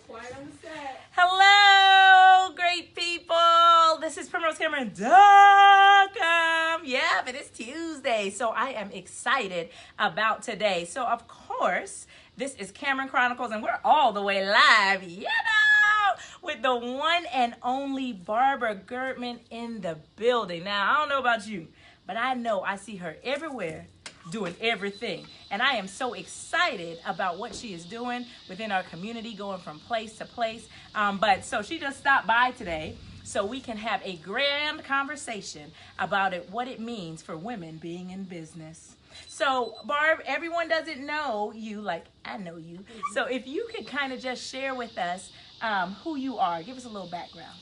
Quiet on the set. Hello, great people. This is Primrose Cameron. Yeah, but it's Tuesday, so I am excited about today. So, of course, this is Cameron Chronicles, and we're all the way live, with the one and only Barbara Girdman in the building. Now, I don't know about you, but I know I see her everywhere doing everything. And I am so excited about what she is doing within our community, going from place to place. So she just stopped by today so we can have a grand conversation about what it means for women being in business. So, Barb, everyone doesn't know you like I know you. So if you could kind of just share with us who you are. Give us a little background.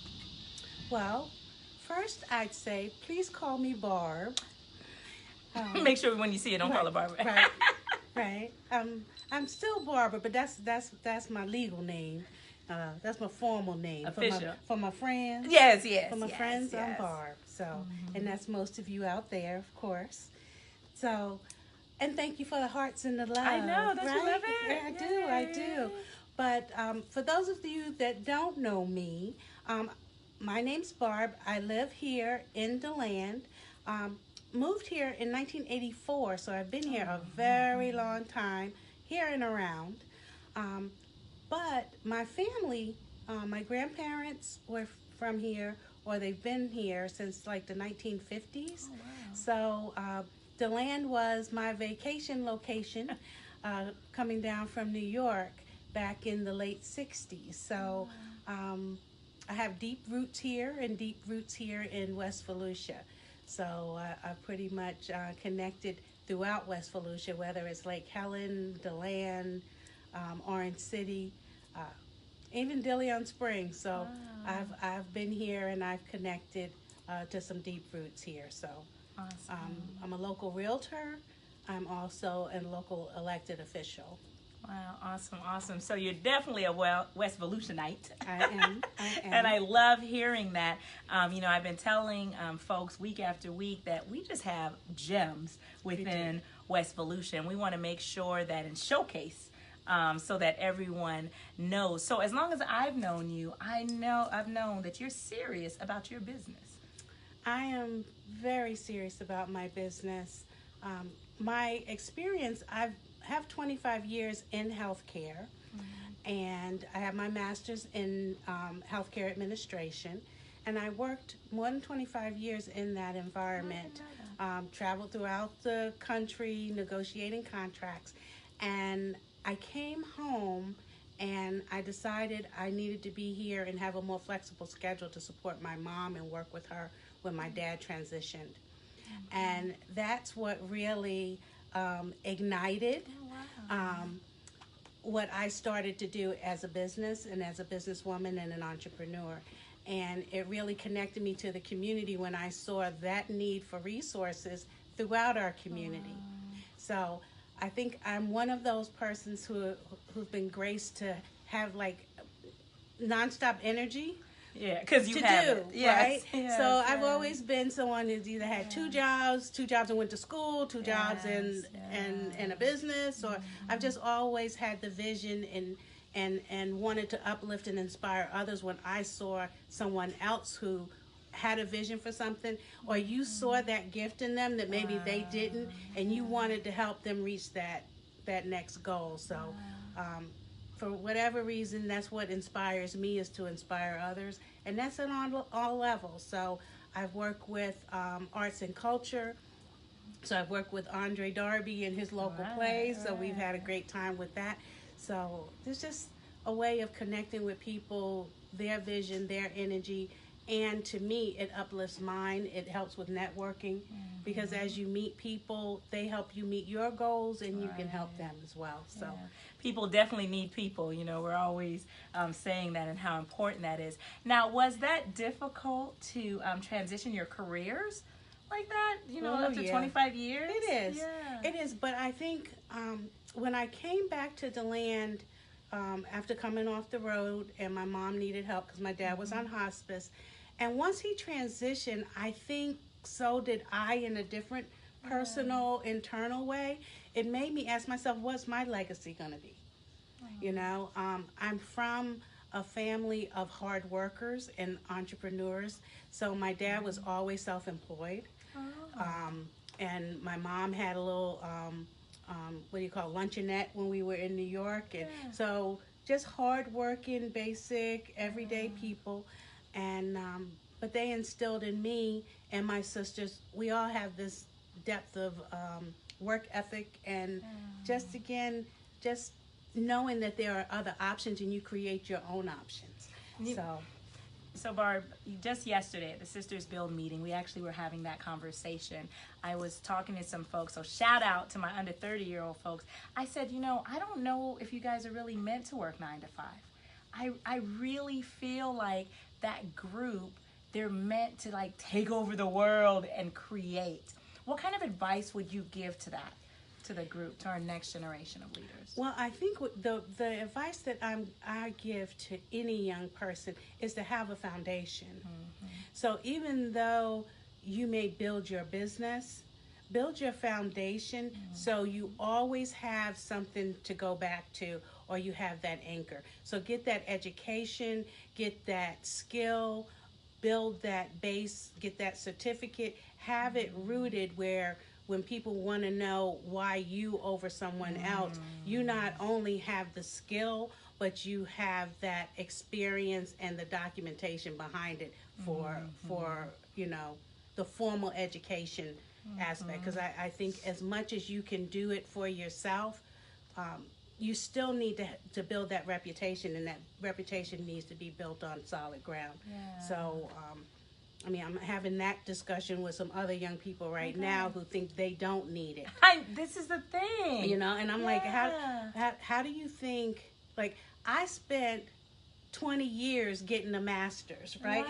Well, first I'd say, please call me Barb. Make sure when you see it, don't call her Barbara. Right. I'm still Barbara, but that's my legal name. That's my formal name. Official. For my friends. Yes. For my friends, I'm Barb. So, and that's most of you out there, of course. So, and thank you for the hearts and the love. I know, don't you love it? Yeah, I do. But for those of you that don't know me, my name's Barb. I live here in DeLand. Moved here in 1984, so I've been here a very long time, here and around. But my family, my grandparents were from here, or they've been here since like the 1950s. Oh, wow. So DeLand was my vacation location, coming down from New York back in the late 60s. So I have deep roots here and deep roots here in West Volusia. So I pretty much connected throughout West Volusia, whether it's Lake Helen, DeLand, Orange City, even DeLeon Springs. So I've been here and I've connected to some deep roots here. So Awesome. I'm a local realtor. I'm also a local elected official. Wow, awesome. So you're definitely a West Volusianite. I am. And I love hearing that. I've been telling folks week after week that we just have gems within West Volusia, and we want to make sure that and showcase so that everyone knows. So as long as I've known you, I've known that you're serious about your business. I am very serious about my business. My experience, I have 25 years in healthcare, and I have my master's in healthcare administration, and I worked more than 25 years in that environment, traveled throughout the country negotiating contracts, and I came home and I decided I needed to be here and have a more flexible schedule to support my mom and work with her when my dad transitioned. And that's what really ignited what I started to do as a business and as a businesswoman and an entrepreneur. And it really connected me to the community when I saw that need for resources throughout our community. So I think I'm one of those persons who've been graced to have like nonstop energy. Yeah, because you have it. Yes, right? Yes, so I've always been someone who's either had two jobs and went to school, two jobs and a business, or I've just always had the vision and wanted to uplift and inspire others when I saw someone else who had a vision for something, or you saw that gift in them that maybe they didn't, and you wanted to help them reach that next goal. So for whatever reason, that's what inspires me, is to inspire others, and that's on all levels. So I've worked with arts and culture. So I've worked with Andre Darby and his local plays, so we've had a great time with that. So there's just a way of connecting with people, their vision, their energy, and to me, it uplifts mine. It helps with networking, because as you meet people, they help you meet your goals, and you can help them as well. So people definitely need people. We're always saying that and how important that is. Now, was that difficult to transition your careers like that? Up to 25 years? It is. Yeah. It is. But I think when I came back to DeLand after coming off the road, and my mom needed help because my dad was on hospice, and once he transitioned, I think so did I, in a different personal, internal way. It made me ask myself, what's my legacy going to be? I'm from a family of hard workers and entrepreneurs. So my dad was always self-employed. And my mom had a little, what do you call, luncheonette when we were in New York. And so just hardworking, basic, everyday people. And, but they instilled in me and my sisters, we all have this depth of work ethic and just knowing that there are other options and you create your own options. So Barb, just yesterday at the Sisters Build meeting, we actually were having that conversation. I was talking to some folks, so shout out to my under 30-year-old folks. I said, I don't know if you guys are really meant to work 9 to 5. I really feel like that group, they're meant to like take over the world and create. What kind of advice would you give to that, to the group, to our next generation of leaders? Well, I think the advice that I give to any young person is to have a foundation. So even though you may build your business, build your foundation so you always have something to go back to, or you have that anchor. So get that education, get that skill, build that base, get that certificate, have it rooted where when people want to know why you over someone else, you not only have the skill, but you have that experience and the documentation behind it for the formal education aspect. Because I think as much as you can do it for yourself, you still need to build that reputation, and that reputation needs to be built on solid ground. So I'm having that discussion with some other young people right now who think they don't need it. This is the thing. And I'm like, how do you think, like, I spent 20 years getting a master's, right?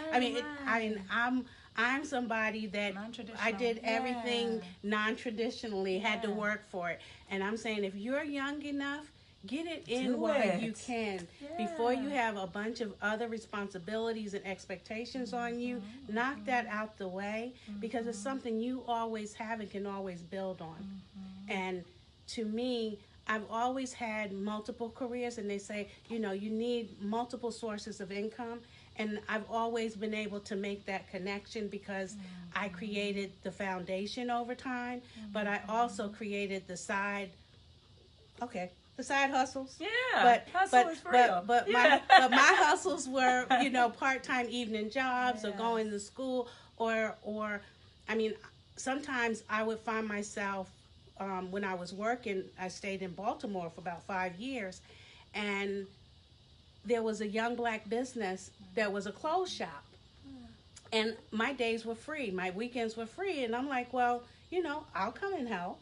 I'm somebody that I did everything non-traditionally, had to work for it. And I'm saying, if you're young enough, get it in while you can. Before you have a bunch of other responsibilities and expectations on you, knock that out the way, because it's something you always have and can always build on. And to me, I've always had multiple careers, and they say, you need multiple sources of income. And I've always been able to make that connection because I created the foundation over time, but I also created the side hustles. Hustle is real. But my hustles were, part-time evening jobs or going to school or sometimes I would find myself when I was working, I stayed in Baltimore for about 5 years, and there was a young black business that was a clothes shop. And my days were free. My weekends were free. And I'm like, well, I'll come and help,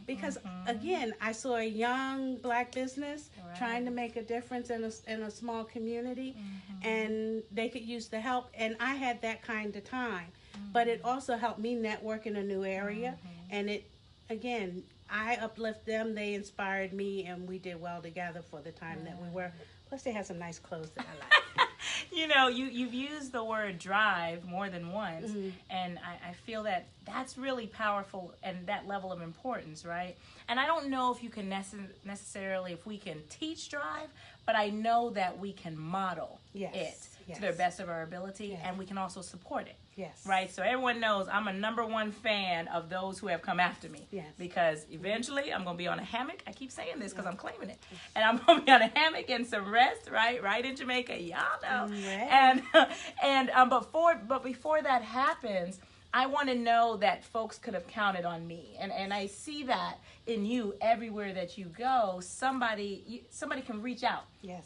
because again, I saw a young black business trying to make a difference in a small community, and they could use the help. And I had that kind of time, but it also helped me network in a new area. And I uplift them, they inspired me, and we did well together for the time that we were. Plus, they had some nice clothes that I like. You've used the word drive more than once, and I feel that that's really powerful and that level of importance, right? And I don't know if you can necessarily, if we can teach drive, but I know that we can model it to the best of our ability, and we can also support it. Right? So everyone knows I'm a #1 fan of those who have come after me. Because eventually I'm going to be on a hammock. I keep saying this because I'm claiming it. And I'm going to be on a hammock and some rest, right in Jamaica. Y'all know. But before that happens, I want to know that folks could have counted on me. And I see that in you everywhere that you go. Somebody can reach out.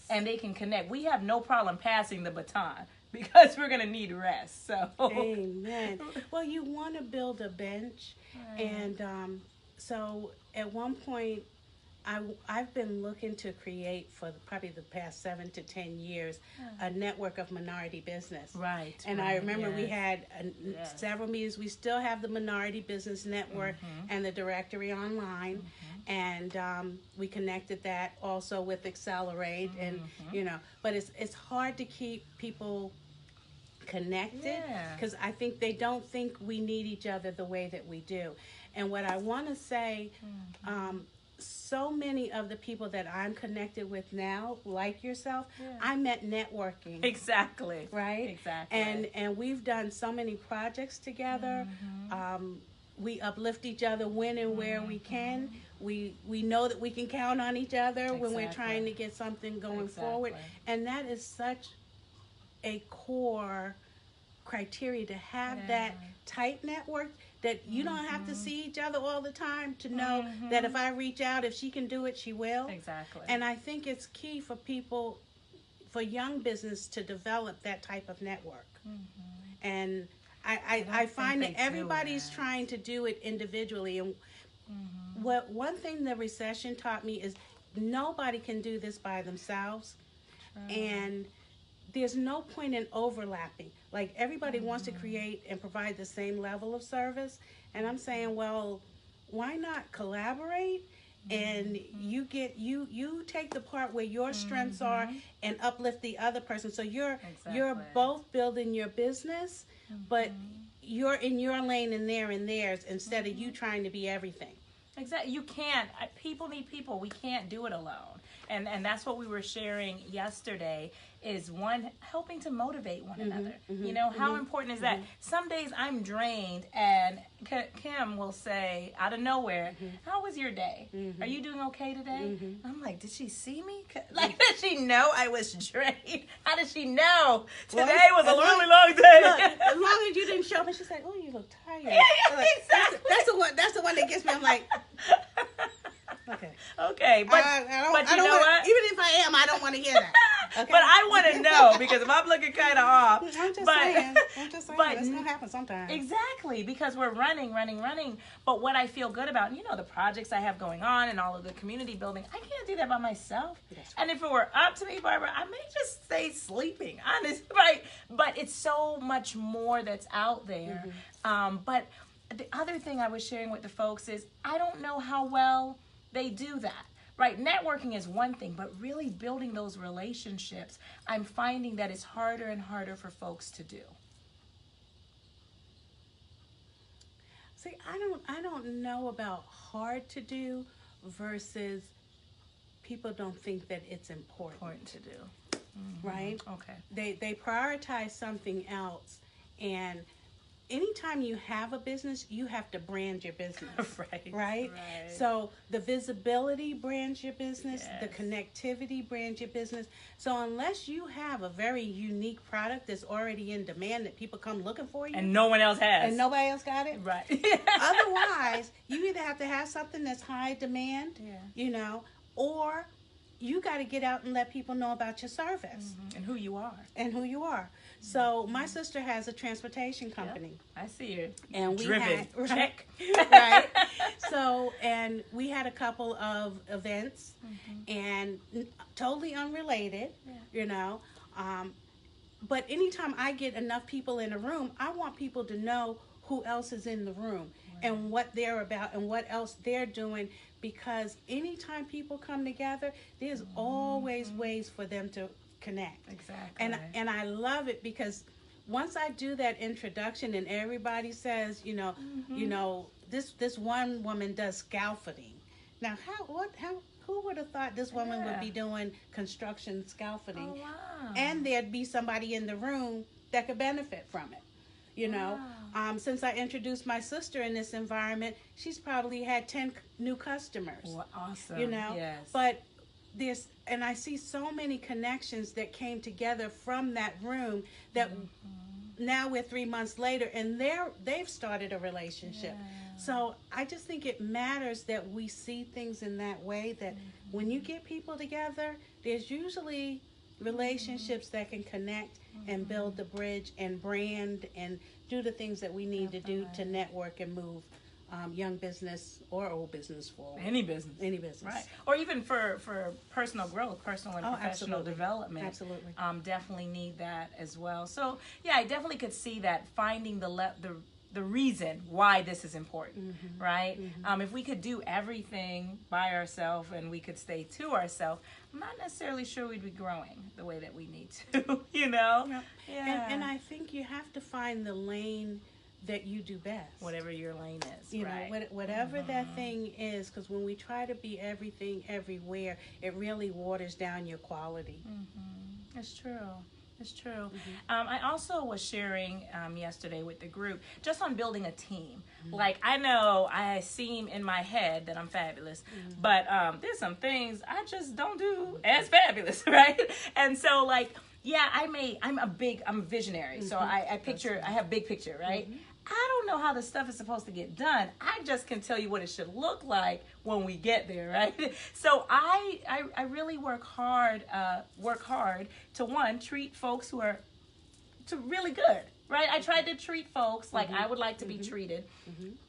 And they can connect. We have no problem passing the baton, because we're going to need rest. So amen. Well, you want to build a bench. And so at one point, I've been looking to create for probably the past 7 to 10 years a network of minority business. And I remember we had several meetings. We still have the Minority Business Network and the directory online. And we connected that also with Accelerate. And, but it's hard to keep people connected, because I think they don't think we need each other the way that we do. And what I want to say, so many of the people that I'm connected with now, like yourself, I met networking. Exactly. Right? Exactly. And we've done so many projects together. We uplift each other when and where we can. We know that we can count on each other when we're trying to get something going forward. And that is such a core criteria to have that tight network, that you don't have to see each other all the time to know that if I reach out, if she can do it, she will. Exactly. And I think it's key for people, for young business, to develop that type of network. And I find that everybody's trying to do it individually. And what one thing the recession taught me is nobody can do this by themselves. And there's no point in overlapping. Like, everybody wants to create and provide the same level of service. And I'm saying, well, why not collaborate? And you take the part where your strengths are and uplift the other person. So you're both building your business, but you're in your lane and they're in theirs, instead of you trying to be everything. Exactly. You can't. People need people. We can't do it alone. And that's what we were sharing yesterday, is one, helping to motivate one another. You know, how important is that? Some days I'm drained, and Kim will say out of nowhere, how was your day? Are you doing okay today? I'm like, did she see me? Like, did she know I was drained? How did she know? Today was a really long day. Look, as long as you didn't show up, and she's like, oh, you look tired. Exactly. That's the one that gets me. I'm like, okay, but you know what? Even if I am, I don't want to hear that. Okay? But I want to know, because if I'm looking kind of off. I'm just saying. It's going to happen sometimes. Exactly, because we're running. But what I feel good about, you know, the projects I have going on and all of the community building, I can't do that by myself. And if it were up to me, Barbara, I may just stay sleeping, honestly, right? But it's so much more that's out there. But the other thing I was sharing with the folks is, I don't know how well they do that, right? Networking is one thing, but really building those relationships, I'm finding that it's harder and harder for folks to do. See, I don't know about hard to do versus people don't think that it's important to do. Right? Okay. They prioritize something else, and anytime you have a business, you have to brand your business. Right? So the visibility brands your business, the connectivity brands your business. So unless you have a very unique product that's already in demand, that people come looking for you, and no one else has, and nobody else got it, right? Otherwise, you either have to have something that's high demand, you know, or you got to get out and let people know about your service and who you are. So my sister has a transportation company. I see her. And we driven. Had, check. Right. So, and we had a couple of events, and totally unrelated, you know. But anytime I get enough people in a room, I want people to know who else is in the room and what they're about and what else they're doing, because anytime people come together, there's always ways for them to connect. Exactly. And I love it, because once I do that introduction and everybody says, you know, this one woman does scaffolding. Now, who would have thought this woman would be doing construction scaffolding? Oh, wow. And there'd be somebody in the room that could benefit from it. You know, since I introduced my sister in this environment, she's probably had 10 new customers. Well, awesome. You know, but and I see so many connections that came together from that room that now we're 3 months later, and they've started a relationship. So I just think it matters that we see things in that way, that when you get people together, there's usually relationships that can connect and build the bridge and brand and do the things that we need to do to network and move young business or old business forward. Any business. Right. Or even for personal growth, personal and professional development. Absolutely. Definitely need that as well. So, yeah, I definitely could see that, finding the reason why this is important, right? If we could do everything by ourselves and we could stay to ourselves, I'm not necessarily sure we'd be growing the way that we need to, you know? And I think you have to find the lane that you do best. Whatever your lane is, You right? know, whatever that thing is, because when we try to be everything everywhere, it really waters down your quality. It's true. It's true. I also was sharing yesterday with the group just on building a team. Like, I know I seem in my head that I'm fabulous, but there's some things I just don't do as fabulous, right? And so, like, yeah, I'm a visionary. So I have big picture, right? I don't know how this stuff is supposed to get done. I just can tell you what it should look like when we get there, right? So I really work hard to, one, treat folks who are really good, right? I try to treat folks like I would like to be treated.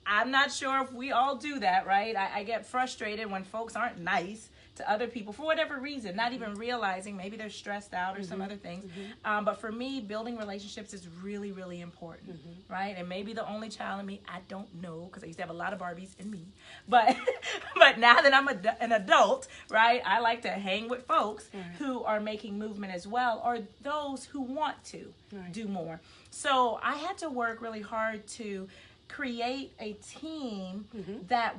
I'm not sure if we all do that, right? I get frustrated when folks aren't nice to other people for whatever reason, not even realizing maybe they're stressed out or some other things. But for me, building relationships is really, really important, right? And maybe the only child in me, I don't know, because I used to have a lot of Barbies in me. But but now that I'm an adult, right, I like to hang with folks who are making movement as well, or those who want to do more. So I had to work really hard to create a team that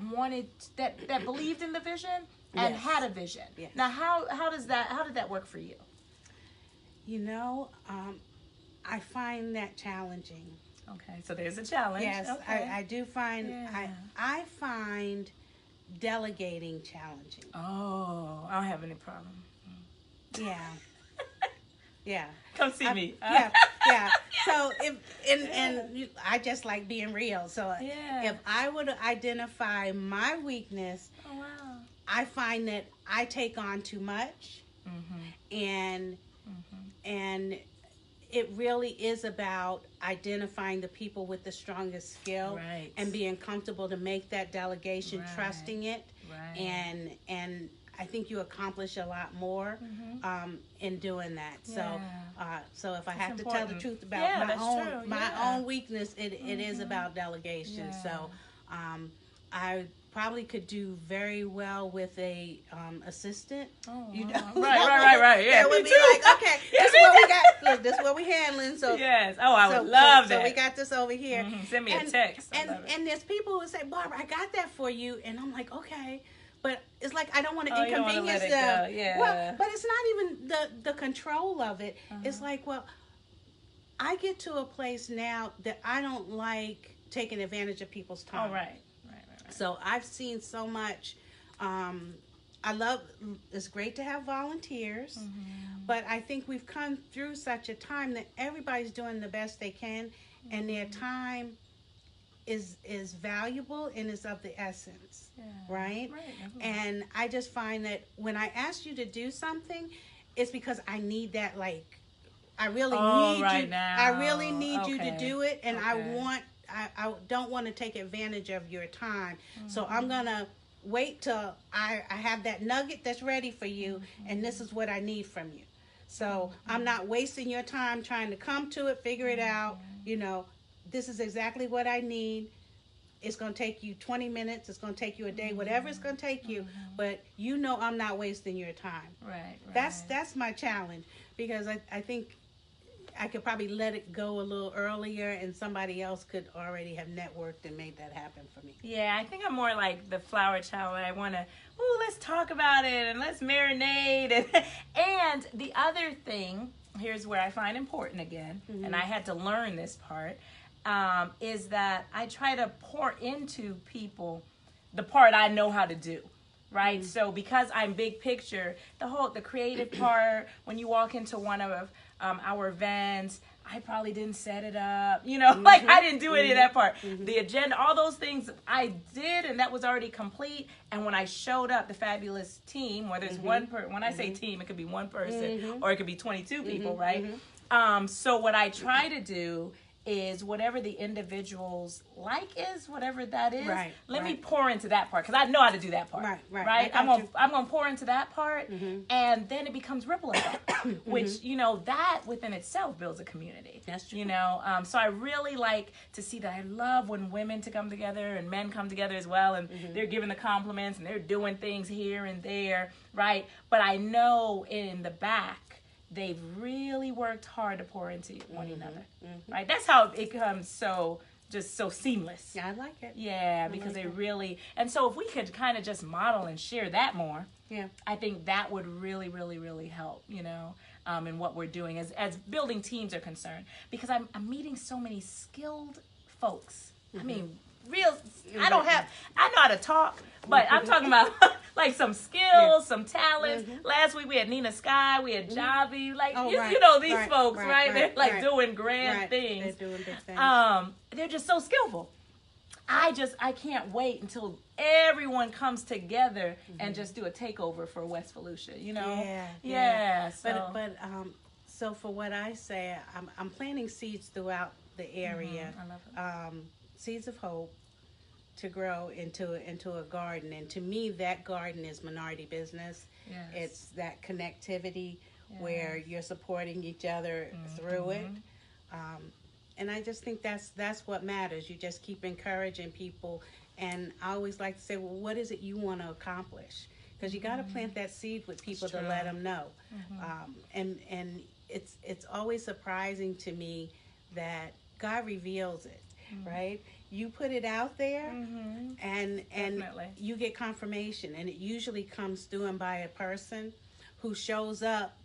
believed in the vision and had a vision. Now, how did that work for you? You know, I find that challenging. Okay, so there's a challenge. Yes, okay. I do find I find delegating challenging. Oh, I don't have any problem. Yeah. Yeah. Come see me. Yeah. So I just like being real. So if I would identify my weakness, oh wow. I find that I take on too much, and it really is about identifying the people with the strongest skill and being comfortable to make that delegation, trusting it, and I think you accomplish a lot more in doing that. So if I have to tell the truth about my own weakness, it is about delegation. So I probably could do very well with a assistant. Oh, you know, right. Yeah, that would be like, okay, this is what we got. Look, this is what we handling. So yes, I would love that. So we got this over here. Send me a text. And there's people who say, Barbara, I got that for you, and I'm like, okay. But it's like I don't want to inconvenience them. Yeah. Well, but it's not even the control of it. It's like, well, I get to a place now that I don't like taking advantage of people's time. Oh, right. So I've seen so much. It's great to have volunteers, but I think we've come through such a time that everybody's doing the best they can, and their time is valuable and is of the essence, right? And I just find that when I ask you to do something, it's because I need that, like, I really need you. Now. I really need you to do it, and I don't want to take advantage of your time. So I'm going to wait till I have that nugget that's ready for you, and this is what I need from you. So I'm not wasting your time trying to come to it, figure it out. You know, this is exactly what I need. It's going to take you 20 minutes. It's going to take you a day, whatever it's going to take you. But you know I'm not wasting your time. Right. That's my challenge, because I think I could probably let it go a little earlier, and somebody else could already have networked and made that happen for me. Yeah, I think I'm more like the flower child. I want to, let's talk about it and let's marinate. And the other thing, here's where I find important again, and I had to learn this part, is that I try to pour into people the part I know how to do. Right. So because I'm big picture, the creative part, when you walk into one of our events, I probably didn't set it up, like I didn't do any of that part. The agenda, all those things I did, and that was already complete. And when I showed up, the fabulous team, whether it's one person, when I say team, it could be one person or it could be 22 people, right? So what I try to do is whatever the individual's like is, whatever that is, let me pour into that part, because I know how to do that part. Right. I'm gonna pour into that part, and then it becomes ripple effect, which that within itself builds a community. That's true. So I really like to see that. I love when women to come together and men come together as well, and they're giving the compliments and they're doing things here and there, right? But I know in the back, they've really worked hard to pour into one another, right? That's how it becomes so just so seamless. Yeah, I like it. Yeah, because they really, and so if we could kind of just model and share that more, yeah, I think that would really, really, really help, in what we're doing as building teams are concerned. Because I'm meeting so many skilled folks. I mean, I know how to talk, but I'm talking about like some skills, some talents. Last week we had Nina Sky, we had Javi, like, these folks, right? They're like doing grand things. They're doing big things. They're just so skillful. I can't wait until everyone comes together and just do a takeover for West Volusia, Yeah. So. So for what I say, I'm planting seeds throughout the area. I love it. Seeds of hope to grow into a garden, and to me that garden is minority business. Yes. It's that connectivity where you're supporting each other through it. And I just think that's what matters. You just keep encouraging people. And I always like to say, well, what is it you want to accomplish? Because you got to plant that seed with people to let them know. And it's always surprising to me that God reveals it, right? You put it out there, and Definitely. you get confirmation, and it usually comes through and by a person who shows up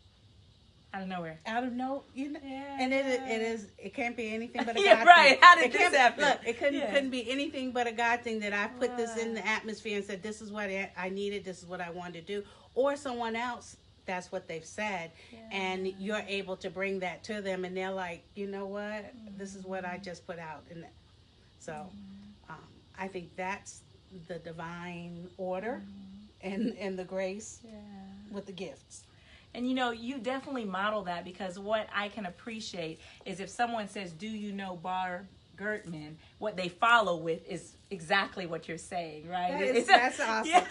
out of nowhere. And it can't be anything but a yeah, God right. thing. How did this happen? Look, it couldn't be anything but a God thing that I put this in the atmosphere and said, this is what I needed, this is what I wanted to do. Or someone else, that's what they've said. And you're able to bring that to them, and they're like, you know what? This is what I just put out. And so I think that's the divine order and the grace with the gifts. And you definitely model that, because what I can appreciate is if someone says, do you know Barb Gertman, what they follow with is exactly what you're saying, right? That's awesome. Yeah,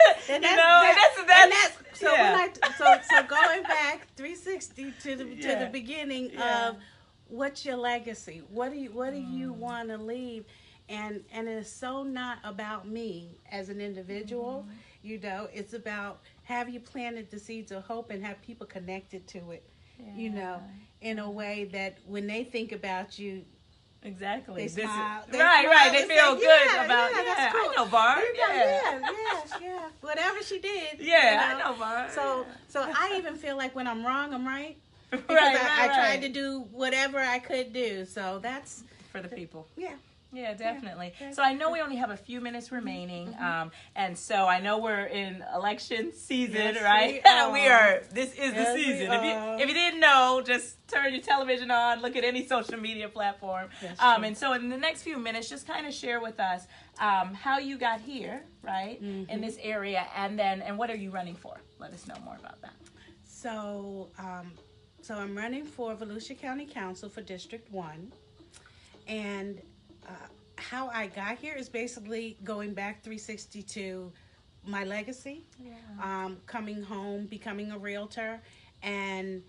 So going back 360 to the beginning of what's your legacy? What do you want to leave? And it's so not about me as an individual, it's about, have you planted the seeds of hope and have people connected to it, in a way that when they think about you, exactly, they smile. Right. They feel good about. That's cool. I know Barb. Yeah. Whatever she did. I know Barb. So I even feel like when I'm wrong, I'm right. Because I tried to do whatever I could do. So that's for the people. Yeah, definitely. So I know we only have a few minutes remaining, and so I know we're in election season, right? We are. This is the season. If you didn't know, just turn your television on, look at any social media platform, and so in the next few minutes, just kind of share with us how you got here, right, in this area, and what are you running for? Let us know more about that. So I'm running for Volusia County Council for District 1, and how I got here is basically going back 360 to my legacy, coming home, becoming a realtor. And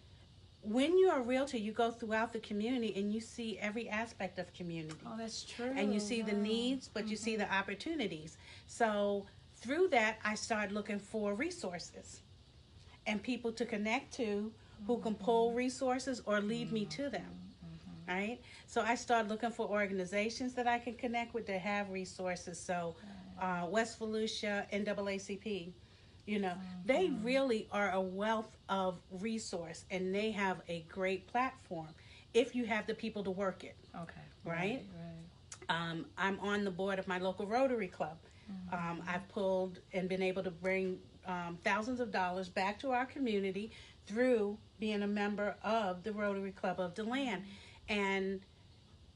when you're a realtor, you go throughout the community and you see every aspect of community. Oh, that's true. And you see the needs, but you see the opportunities. So through that, I started looking for resources and people to connect to who can pull resources or lead me to them. Right? So I started looking for organizations that I can connect with that have resources. So West Volusia, NAACP, they really are a wealth of resource, and they have a great platform if you have the people to work it. Okay. Right? I'm on the board of my local Rotary Club. I've pulled and been able to bring thousands of dollars back to our community through being a member of the Rotary Club of DeLand. And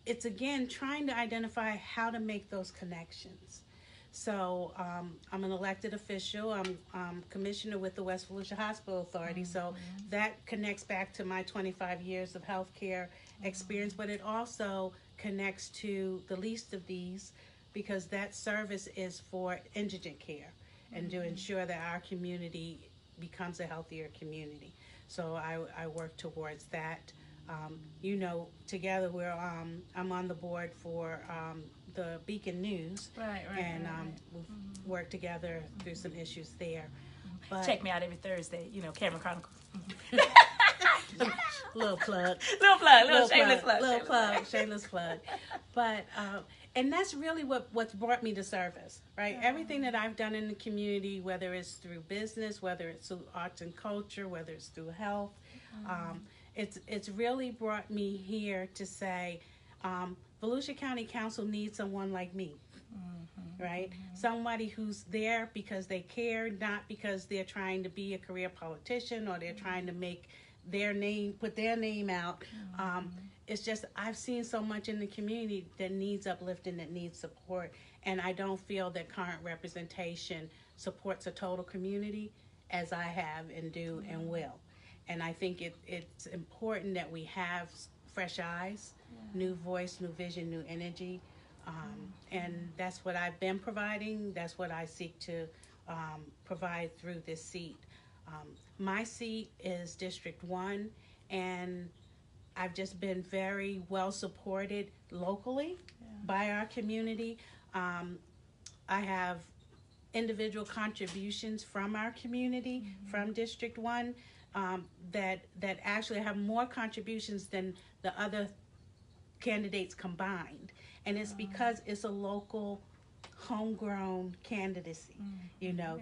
it's, again, trying to identify how to make those connections. So I'm an elected official. I'm commissioner with the West Volusia Hospital Authority. So that connects back to my 25 years of healthcare experience, but it also connects to the least of these, because that service is for indigent care and to ensure that our community becomes a healthier community. So I work towards that. Together I'm on the board for the Beacon News, and we've worked together through some issues there. But check me out every Thursday, Cameron Chronicles. Little plug, shameless plug. Shameless plug. But And that's really what's brought me to service, right? Everything that I've done in the community, whether it's through business, whether it's through arts and culture, whether it's through health, it's really brought me here to say, Volusia County Council needs someone like me, right? Somebody who's there because they care, not because they're trying to be a career politician or they're trying to make put their name out. It's just, I've seen so much in the community that needs uplifting, that needs support, and I don't feel that current representation supports a total community as I have and do and will. And I think it's important that we have fresh eyes, new voice, new vision, new energy, and that's what I've been providing. That's what I seek to provide through this seat. My seat is District 1, and I've just been very well supported locally by our community. I have individual contributions from our community, from District 1, that actually have more contributions than the other candidates combined. And it's because it's a local, homegrown candidacy,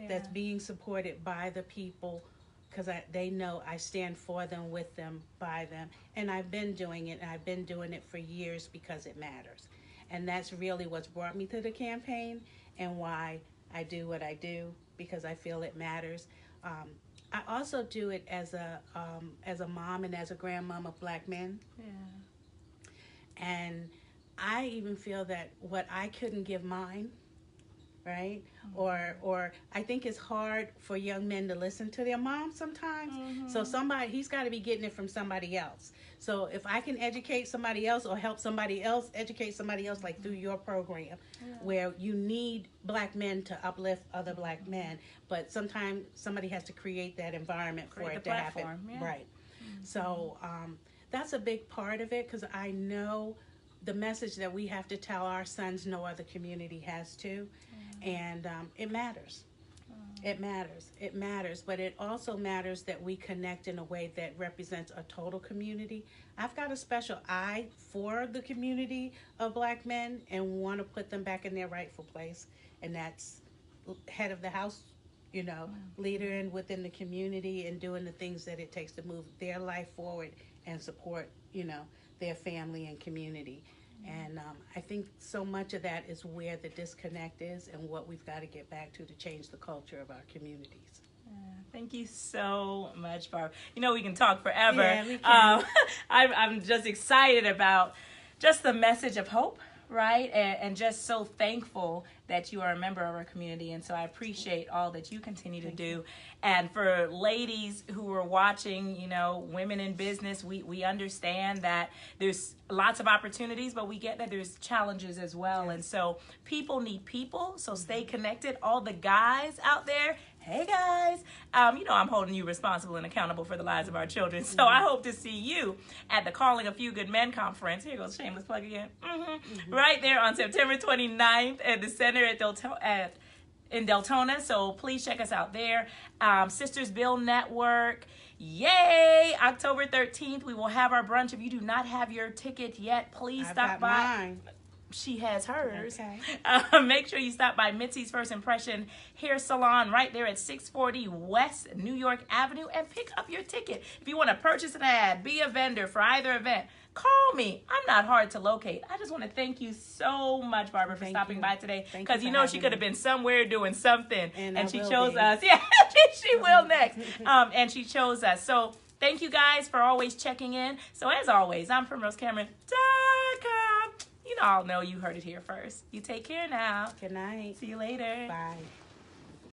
that's being supported by the people, because they know I stand for them, with them, by them. And I've been doing it, and I've been doing it for years because it matters. And that's really what's brought me to the campaign and why I do what I do, because I feel it matters. I also do it as a mom and as a grandmom of Black men. And I even feel that what I couldn't give mine, right? Or I think it's hard for young men to listen to their mom sometimes. So he's got to be getting it from somebody else. So if I can educate somebody else or help somebody else educate somebody else, like through your program, where you need Black men to uplift other Black men, but sometimes somebody has to create that environment for it to happen. Right. So that's a big part of it, because I know the message that we have to tell our sons no other community has to. And it matters. It matters, but it also matters that we connect in a way that represents a total community. I've got a special eye for the community of Black men and want to put them back in their rightful place, and that's head of the house, leader and within the community, and doing the things that it takes to move their life forward and support, their family and community. And I think so much of that is where the disconnect is and what we've got to get back to change the culture of our communities. Thank you so much, Barb. We can talk forever. Yeah, we can. I'm just excited about just the message of hope, right? And just so thankful that you are a member of our community. And so I appreciate all that you continue to do. And for ladies who are watching, women in business, we understand that there's lots of opportunities, but we get that there's challenges as well. Yes. And so people need people. So stay connected. All the guys out there, hey guys, I'm holding you responsible and accountable for the lives of our children. So I hope to see you at the Calling a Few Good Men conference. Here goes shameless plug again. Right there on September 29th at the center in Deltona. So please check us out there. Sisters Build Network. Yay! October 13th, we will have our brunch. If you do not have your ticket yet, please stop by. Mine. She has hers. Okay. Make sure you stop by Mitzi's First Impression Hair Salon right there at 640 West New York Avenue and pick up your ticket. If you want to purchase an ad, be a vendor for either event, call me. I'm not hard to locate. I just want to thank you so much, Barbara, for stopping by today. Because she could have been somewhere doing something. And she chose us. Yeah, she will next. And she chose us. So thank you guys for always checking in. So as always, I'm PrimroseCameron.com. You all know you heard it here first. You take care now. Good night. See you later. Bye.